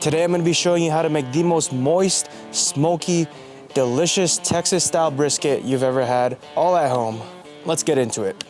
Today I'm gonna be showing you how to make the most moist, smoky, delicious Texas-style brisket you've ever had, all at home. Let's get into it.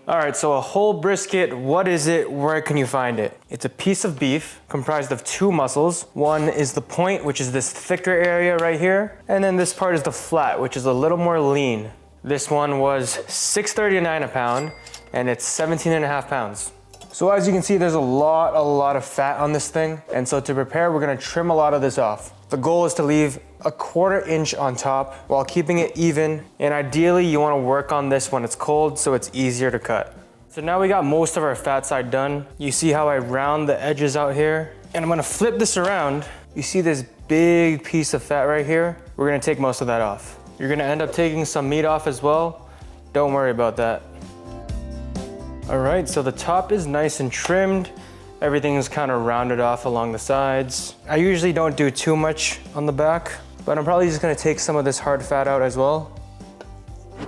All right, so a whole brisket, what is it? Where can you find it? It's a piece of beef comprised of two muscles. One is the point, which is this thicker area right here. And then this part is the flat, which is a little more lean. This one was $6.39 a pound, and it's 17.5 pounds. So as you can see, there's a lot of fat on this thing. And so to prepare, we're gonna trim a lot of this off. The goal is to leave a 1/4 inch on top while keeping it even. And ideally, you wanna work on this when it's cold so it's easier to cut. So now we got most of our fat side done. You see how I round the edges out here? And I'm gonna flip this around. You see this big piece of fat right here? We're gonna take most of that off. You're gonna end up taking some meat off as well. Don't worry about that. All right, so the top is nice and trimmed. Everything is kind of rounded off along the sides. I usually don't do too much on the back, but I'm probably just gonna take some of this hard fat out as well.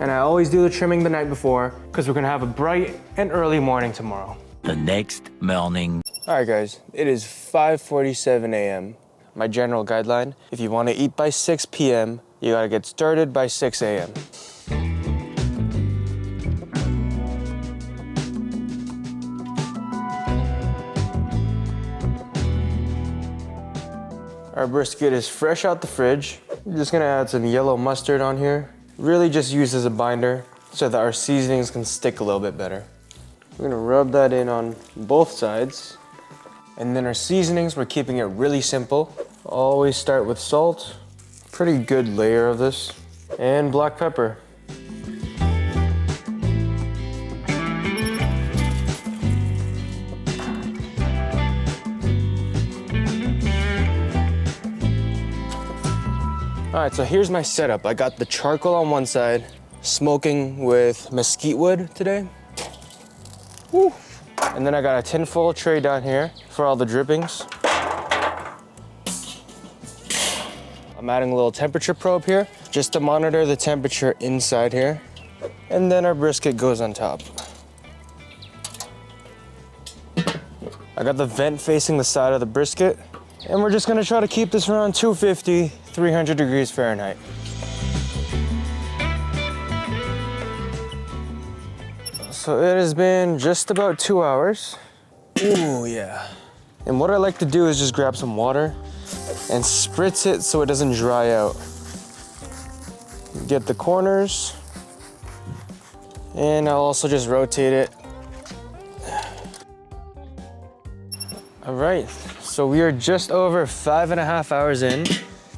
And I always do the trimming the night before because we're gonna have a bright and early morning tomorrow. The next morning. All right, guys, it is 5:47 a.m. My general guideline, if you wanna eat by 6 p.m., you gotta get started by 6 a.m. Our brisket is fresh out the fridge. I'm just gonna add some yellow mustard on here. Really just use as a binder so that our seasonings can stick a little bit better. We're gonna rub that in on both sides. And then our seasonings, we're keeping it really simple. Always start with salt, pretty good layer of this, and black pepper. All right, so here's my setup. I got the charcoal on one side, smoking with mesquite wood today. Woo. And then I got a tinfoil tray down here for all the drippings. I'm adding a little temperature probe here just to monitor the temperature inside here. And then our brisket goes on top. I got the vent facing the side of the brisket. And we're just gonna try to keep this around 250, 300 degrees Fahrenheit. So it has been just about 2 hours. Ooh, yeah. And what I like to do is just grab some water and spritz it so it doesn't dry out. Get the corners, and I'll also just rotate it. All right. So we are just over 5.5 hours in.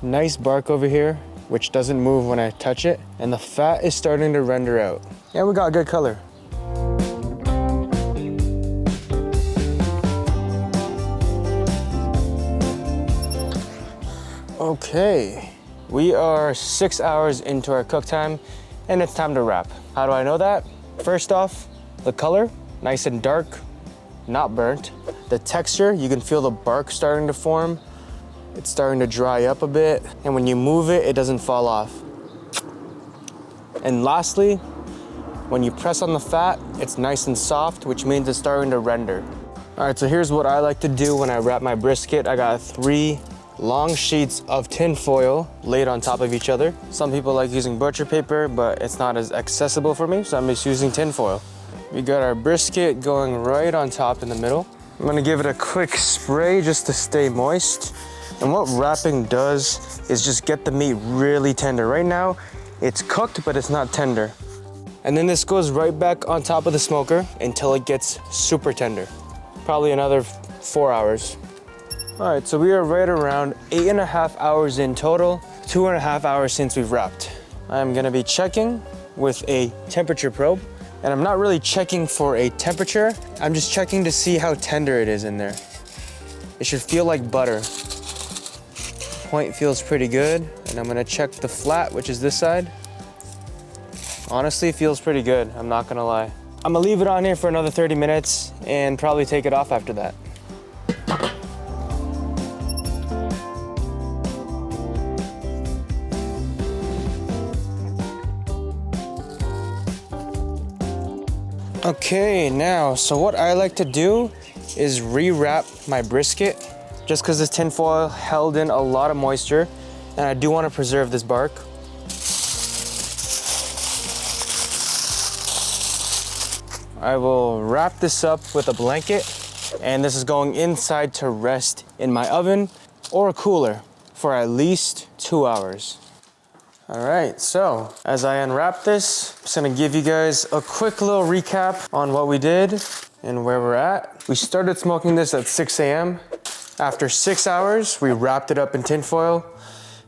Nice bark over here, which doesn't move when I touch it. And the fat is starting to render out. Yeah, we got good color. Okay, we are 6 hours into our cook time and it's time to wrap. How do I know that? First off, the color, nice and dark, not burnt. The texture, you can feel the bark starting to form. It's starting to dry up a bit. And when you move it, it doesn't fall off. And lastly, when you press on the fat, it's nice and soft, which means it's starting to render. All right, so here's what I like to do when I wrap my brisket. I got 3 long sheets of tin foil laid on top of each other. Some people like using butcher paper, but it's not as accessible for me, so I'm just using tin foil. We got our brisket going right on top in the middle. I'm gonna give it a quick spray just to stay moist. And what wrapping does is just get the meat really tender. Right now, it's cooked, but it's not tender. And then this goes right back on top of the smoker until it gets super tender. Probably another 4 hours. All right, so we are right around 8.5 hours in total, 2.5 hours since we've wrapped. I'm gonna be checking with a temperature probe. And I'm not really checking for a temperature. I'm just checking to see how tender it is in there. It should feel like butter. Point feels pretty good. And I'm gonna check the flat, which is this side. Honestly, it feels pretty good, I'm not gonna lie. I'm gonna leave it on here for another 30 minutes and probably take it off after that. Okay, now, so what I like to do is rewrap my brisket just because this tin foil held in a lot of moisture, and I do want to preserve this bark. I will wrap this up with a blanket, and this is going inside to rest in my oven or a cooler for at least 2 hours. All right, so as I unwrap this, I'm just gonna give you guys a quick little recap on what we did and where we're at. We started smoking this at 6 a.m. After 6 hours, we wrapped it up in tin foil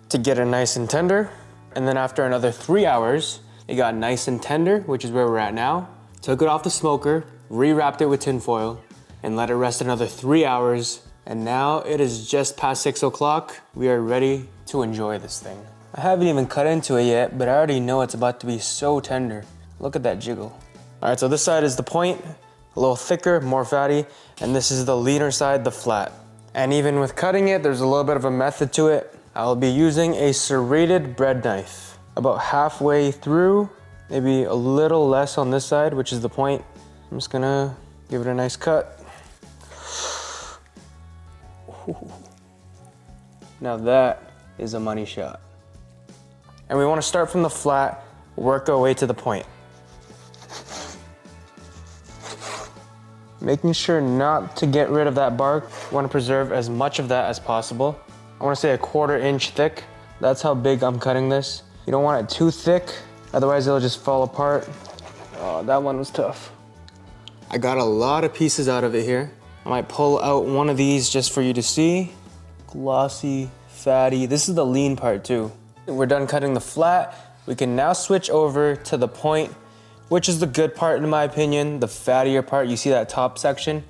to get it nice and tender. And then after another 3 hours, it got nice and tender, which is where we're at now. Took it off the smoker, re-wrapped it with tin foil, and let it rest another 3 hours. And now it is just past 6 o'clock. We are ready to enjoy this thing. I haven't even cut into it yet, but I already know it's about to be so tender. Look at that jiggle. All right, so this side is the point, a little thicker, more fatty, and this is the leaner side, the flat. And even with cutting it, there's a little bit of a method to it. I'll be using a serrated bread knife. About halfway through, maybe a little less on this side, which is the point. I'm just gonna give it a nice cut. Now that is a money shot. And we wanna start from the flat, work our way to the point. Making sure not to get rid of that bark. You wanna preserve as much of that as possible. I wanna say a 1/4 inch thick. That's how big I'm cutting this. You don't want it too thick, otherwise it'll just fall apart. Oh, that one was tough. I got a lot of pieces out of it here. I might pull out one of these just for you to see. Glossy, fatty. This is the lean part too. We're done cutting the flat. We can now switch over to the point, which is the good part in my opinion, the fattier part. You see that top section?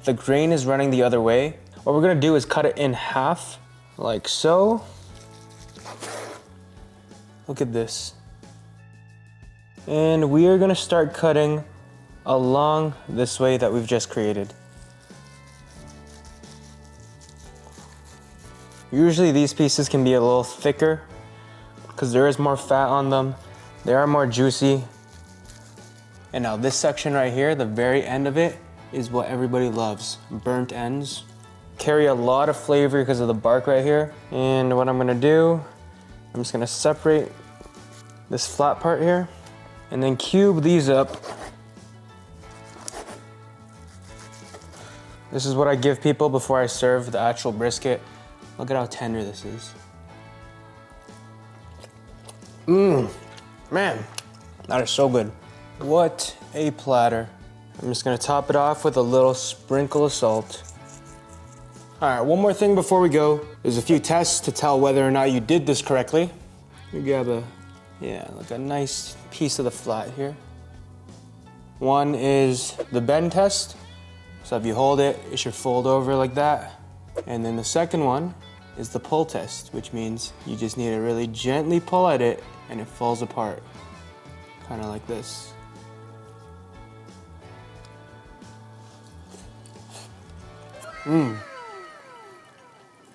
The grain is running the other way. What we're gonna do is cut it in half, like so. Look at this. And we are gonna start cutting along this way that we've just created. Usually these pieces can be a little thicker because there is more fat on them. They are more juicy. And now this section right here, the very end of it, is what everybody loves. Burnt ends. Carry a lot of flavor because of the bark right here. And what I'm gonna do, I'm just gonna separate this flat part here and then cube these up. This is what I give people before I serve the actual brisket. Look at how tender this is. Man, that is so good. What a platter. I'm just gonna top it off with a little sprinkle of salt. All right, one more thing before we go. There's a few tests to tell whether or not you did this correctly. You grab like a nice piece of the flat here. One is the bend test. So if you hold it, it should fold over like that. And then the second one is the pull test, which means you just need to really gently pull at it and it falls apart. Kind of like this.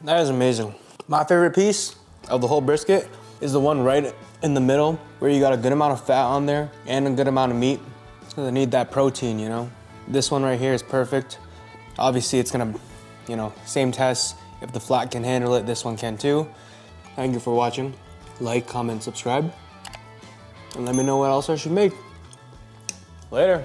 That is amazing. My favorite piece of the whole brisket is the one right in the middle where you got a good amount of fat on there and a good amount of meat. Because I need that protein, you know? This one right here is perfect. Obviously it's gonna, same test. If the flat can handle it, this one can too. Thank you for watching. Like, comment, subscribe. And let me know what else I should make. Later.